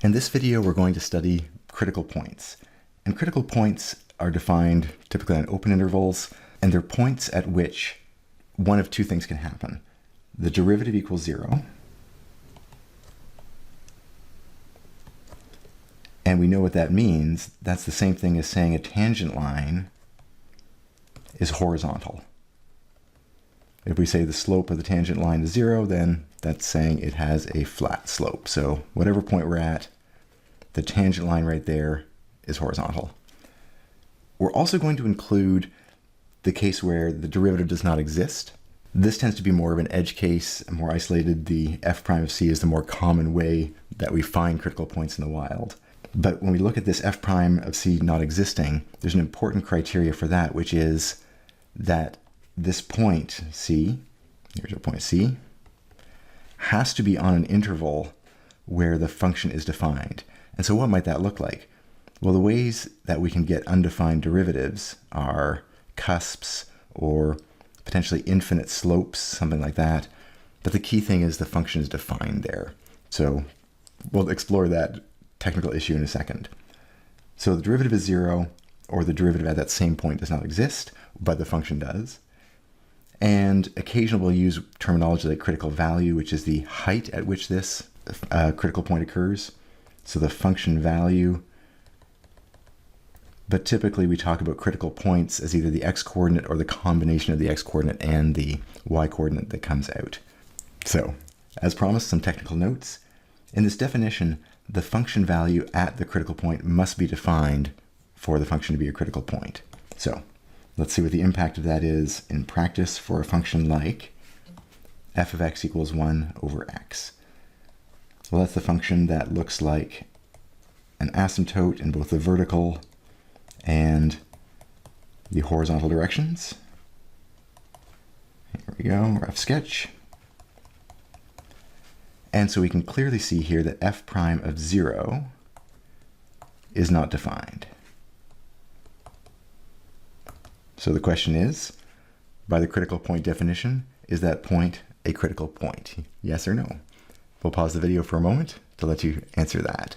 In this video, we're going to study critical points. And critical points are defined typically on open intervals, and they're points at which one of two things can happen. The derivative equals 0, and we know what that means. That's the same thing as saying a tangent line is horizontal. If we say the slope of the tangent line is 0, then that's saying it has a flat slope. So whatever point we're at, the tangent line right there is horizontal. We're also going to include the case where the derivative does not exist. This tends to be more of an edge case, more isolated. The f prime of c is the more common way that we find critical points in the wild. But when we look at this f prime of c not existing, there's an important criteria for that, which is that this point C, here's our point C, has to be on an interval where the function is defined. And so what might that look like? Well, the ways that we can get undefined derivatives are cusps or potentially infinite slopes, something like that. But the key thing is the function is defined there. So we'll explore that technical issue in a second. So the derivative is 0, or the derivative at that same point does not exist, but the function does. And occasionally we'll use terminology like critical value, which is the height at which this critical point occurs. So the function value. But typically we talk about critical points as either the x-coordinate or the combination of the x-coordinate and the y-coordinate that comes out. So, as promised, some technical notes. In this definition, the function value at the critical point must be defined for the function to be a critical point. So, let's see what the impact of that is in practice for a function like f of x equals 1 over x. Well, that's the function that looks like an asymptote in both the vertical and the horizontal directions. Here we go, rough sketch. And so we can clearly see here that f prime of 0 is not defined. So the question is, by the critical point definition, is that point a critical point? Yes or no? We'll pause the video for a moment to let you answer that.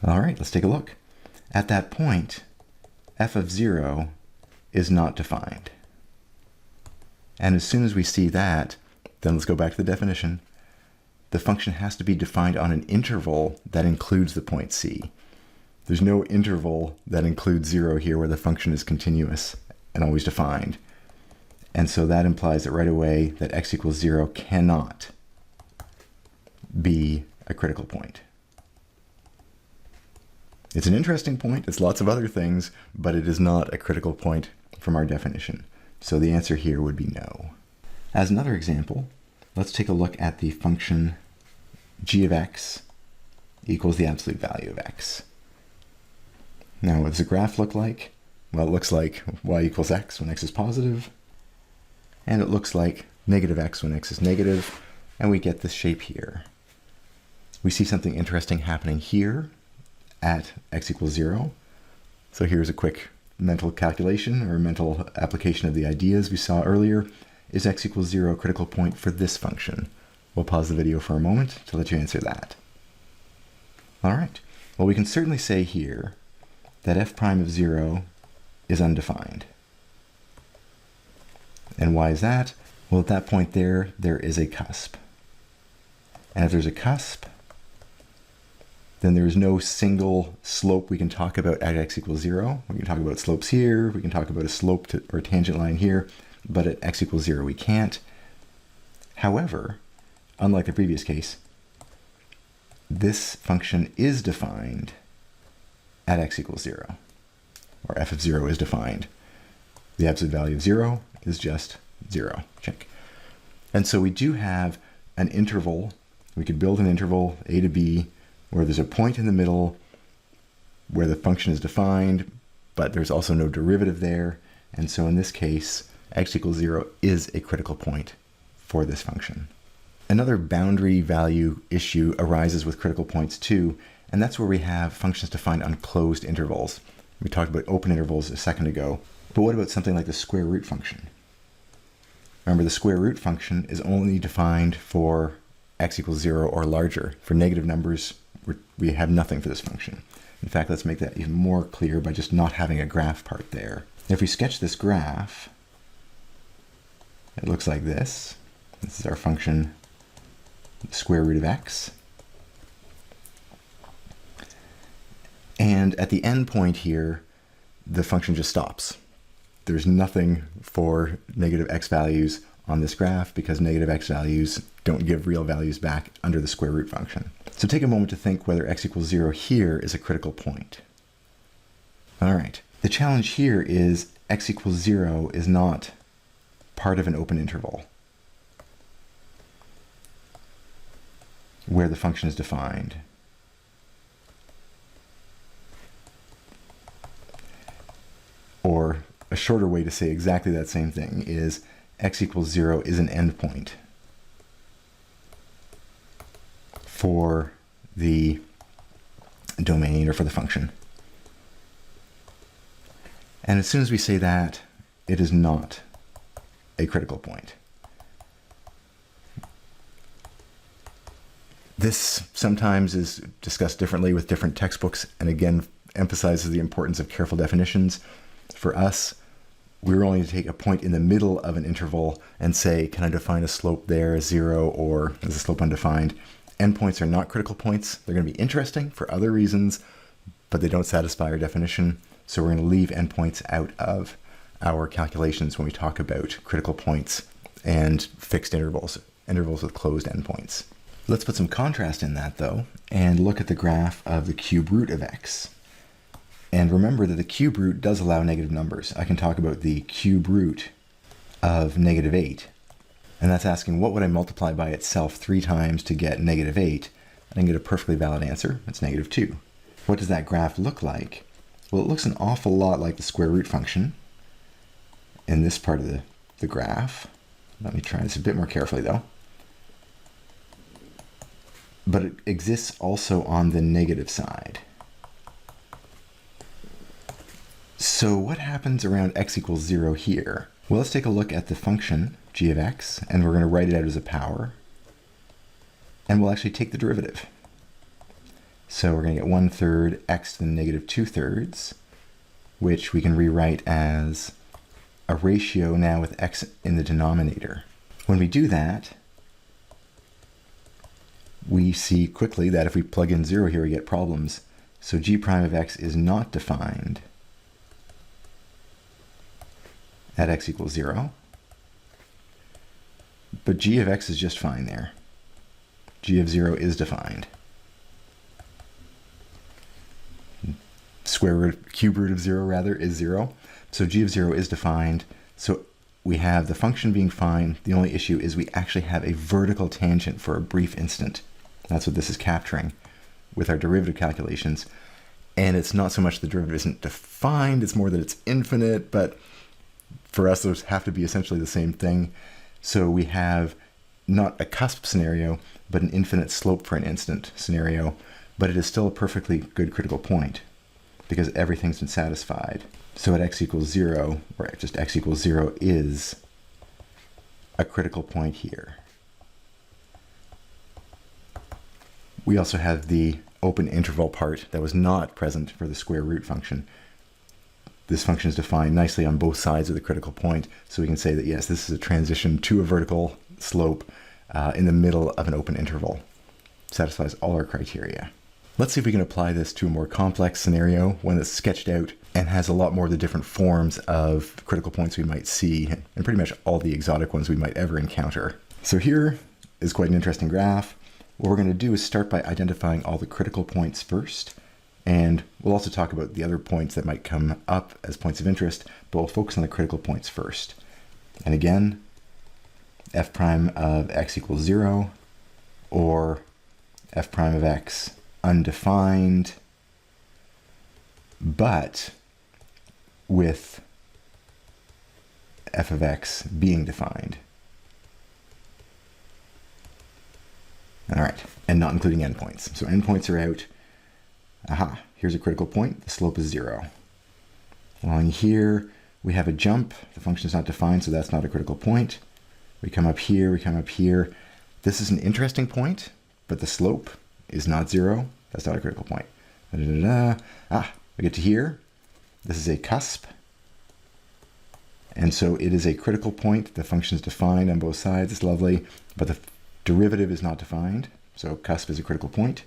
All right, let's take a look. At that point, f of 0 is not defined. And as soon as we see that, then let's go back to the definition. The function has to be defined on an interval that includes the point c. There's no interval that includes 0 here where the function is continuous and always defined. And so that implies that right away that x equals 0 cannot be a critical point. It's an interesting point. It's lots of other things, but it is not a critical point from our definition. So the answer here would be no. As another example, let's take a look at the function g of x equals the absolute value of x. Now, what does the graph look like? Well, it looks like y equals x when x is positive, and it looks like negative x when x is negative, and we get this shape here. We see something interesting happening here at x equals 0. So here's a quick mental calculation or mental application of the ideas we saw earlier. Is x equals 0 a critical point for this function? We'll pause the video for a moment to let you answer that. All right. Well, we can certainly say here that f prime of 0 is undefined. And why is that? Well, at that point there is a cusp. And if there's a cusp, then there is no single slope we can talk about at x equals 0. We can talk about slopes here, we can talk about a slope or a tangent line here, but at x equals 0 we can't. However, unlike the previous case, this function is defined at x equals 0, or f of 0 is defined. The absolute value of 0 is just 0. Check. And so we do have an interval. We could build an interval a to b where there's a point in the middle where the function is defined, but there's also no derivative there. And so in this case, x equals 0 is a critical point for this function. Another boundary value issue arises with critical points too, and that's where we have functions defined on closed intervals. We talked about open intervals a second ago, but what about something like the square root function? Remember, the square root function is only defined for x equals 0 or larger. For negative numbers we have nothing for this function. In fact, let's make that even more clear by just not having a graph part there. If we sketch this graph, it looks like this. This is our function, square root of x. And at the end point here, the function just stops. There's nothing for negative x values on this graph because negative x values don't give real values back under the square root function. So take a moment to think whether x equals 0 here is a critical point. All right, the challenge here is x equals 0 is not part of an open interval where the function is defined. Or a shorter way to say exactly that same thing is x equals 0 is an endpoint for the domain or for the function. And as soon as we say that, it is not a critical point. This sometimes is discussed differently with different textbooks, and again emphasizes the importance of careful definitions. For us, we were only to take a point in the middle of an interval and say, can I define a slope there as 0 or as a slope undefined? Endpoints are not critical points. They're going to be interesting for other reasons, but they don't satisfy our definition. So we're going to leave endpoints out of our calculations when we talk about critical points and fixed intervals, intervals with closed endpoints. Let's put some contrast in that though, and look at the graph of the cube root of x. And remember that the cube root does allow negative numbers. I can talk about the cube root of negative 8. And that's asking, what would I multiply by itself 3 times to get negative 8? And I can get a perfectly valid answer. It's negative 2. What does that graph look like? Well, it looks an awful lot like the square root function in this part of the graph. Let me try this a bit more carefully though. But it exists also on the negative side. So what happens around x equals 0 here? Well, let's take a look at the function g of x, and we're going to write it out as a power. And we'll actually take the derivative. So we're going to get 1/3 x to the negative 2/3, which we can rewrite as a ratio now with x in the denominator. When we do that, we see quickly that if we plug in 0 here, we get problems. So g prime of x is not defined at x equals 0. But g of x is just fine there. G of 0 is defined. Cube root of 0 rather is 0. So g of 0 is defined. So we have the function being fine. The only issue is we actually have a vertical tangent for a brief instant. That's what this is capturing with our derivative calculations. And it's not so much the derivative isn't defined, it's more that it's infinite, but for us those have to be essentially the same thing. So we have not a cusp scenario, but an infinite slope for an instant scenario, but it is still a perfectly good critical point because everything's been satisfied. So at x equals 0, or just x equals 0 is a critical point here. We also have the open interval part that was not present for the square root function. This function is defined nicely on both sides of the critical point, so we can say that yes, this is a transition to a vertical slope in the middle of an open interval. Satisfies all our criteria. Let's see if we can apply this to a more complex scenario, one that's sketched out and has a lot more of the different forms of critical points we might see, and pretty much all the exotic ones we might ever encounter. So here is quite an interesting graph. What we're going to do is start by identifying all the critical points first, and we'll also talk about the other points that might come up as points of interest, but we'll focus on the critical points first. And again, f prime of x equals 0, or f prime of x undefined, but with f of x being defined. All right, and not including endpoints. So endpoints are out. Aha, here's a critical point. The slope is 0. Along here, we have a jump. The function is not defined, so that's not a critical point. We come up here, we come up here. This is an interesting point, but the slope is not 0. That's not a critical point. We get to here. This is a cusp. And so it is a critical point. The function is defined on both sides. It's lovely, but the derivative is not defined. So cusp is a critical point.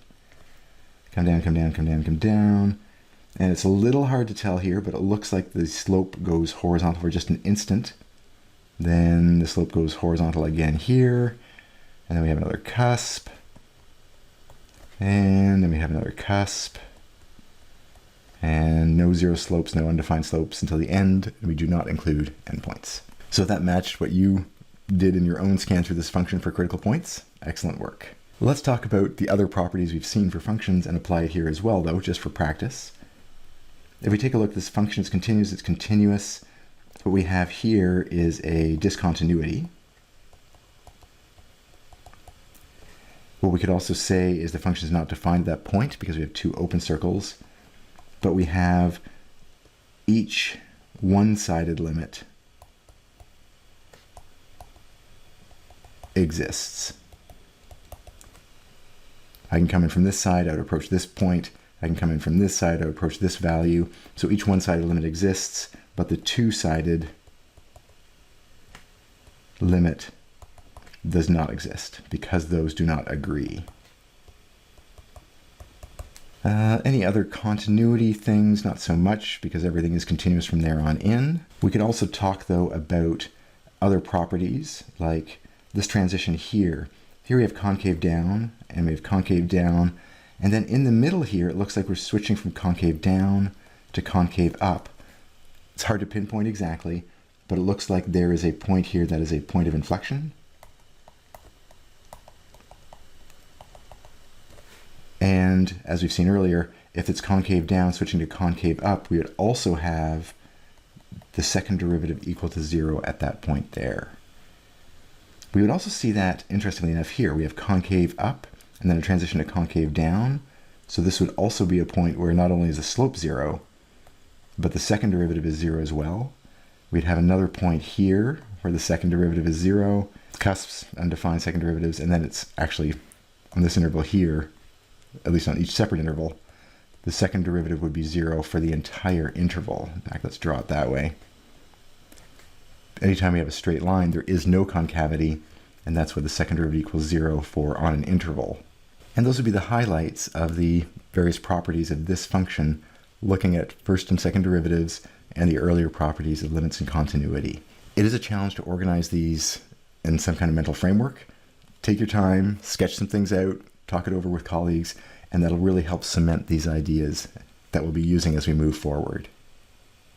Come down, come down, come down, come down. And it's a little hard to tell here, but it looks like the slope goes horizontal for just an instant. Then the slope goes horizontal again here. And then we have another cusp. And then we have another cusp. And no zero slopes, no undefined slopes until the end. And we do not include endpoints. So if that matched what you did in your own scan through this function for critical points, excellent work. Let's talk about the other properties we've seen for functions and apply it here as well, though, just for practice. If we take a look, this function is continuous, it's continuous. What we have here is a discontinuity. What we could also say is the function is not defined at that point because we have two open circles, but we have each one-sided limit exists. I can come in from this side, I would approach this point. I can come in from this side, I would approach this value. So each one-sided limit exists, but the two-sided limit does not exist because those do not agree. Any other continuity things? Not so much, because everything is continuous from there on in. We could also talk, though, about other properties, like this transition here. Here we have concave down, and we have concave down, and then in the middle here, it looks like we're switching from concave down to concave up. It's hard to pinpoint exactly, but it looks like there is a point here that is a point of inflection. And as we've seen earlier, if it's concave down switching to concave up, we would also have the second derivative equal to 0 at that point there. We would also see that, interestingly enough, here. We have concave up and then a transition to concave down. So this would also be a point where not only is the slope 0, but the second derivative is 0 as well. We'd have another point here where the second derivative is 0, cusps, undefined second derivatives, and then it's actually on this interval here, at least on each separate interval, the second derivative would be 0 for the entire interval. In fact, let's draw it that way. Anytime we have a straight line, there is no concavity, and that's what the second derivative equals 0 for on an interval. And those would be the highlights of the various properties of this function, looking at first and second derivatives and the earlier properties of limits and continuity. It is a challenge to organize these in some kind of mental framework. Take your time, sketch some things out, talk it over with colleagues, and that'll really help cement these ideas that we'll be using as we move forward.